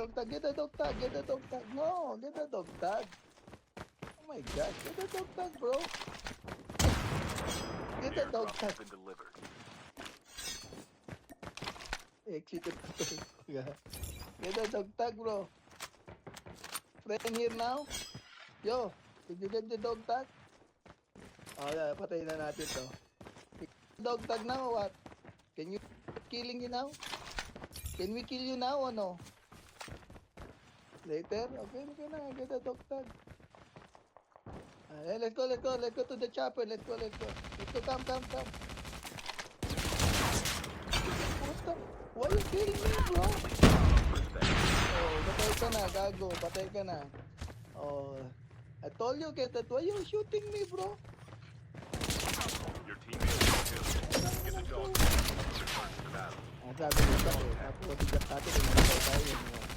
dog tag. Get the dog tag. Get the dog tag. No, get the dog tag. Oh my gosh, get the dog tag, bro. Get the dog Airdrop tag. has been delivered. Exit. Yeah. Get the dog tag, bro. Friend here now. Yo, did you get the dog tag? Oh, yeah, patayin na natin to. Dog tag now or what? Can you killing you now? Can we kill you now or no? Later? Okay, okay na. Get the dog tag. Let's go, let's go. Let's go to the chopper. Let's go, let's go. Let's go, come, come, come. What the? Why you killing me, bro? Oh, patay ka na, gago. Patay ka na. Oh, I told you, get that. Why you shooting me, bro? Your teammate is killed. Get the dog. Return to the battle. Ang sabi nito, tapos bigat natin, hindi tayo.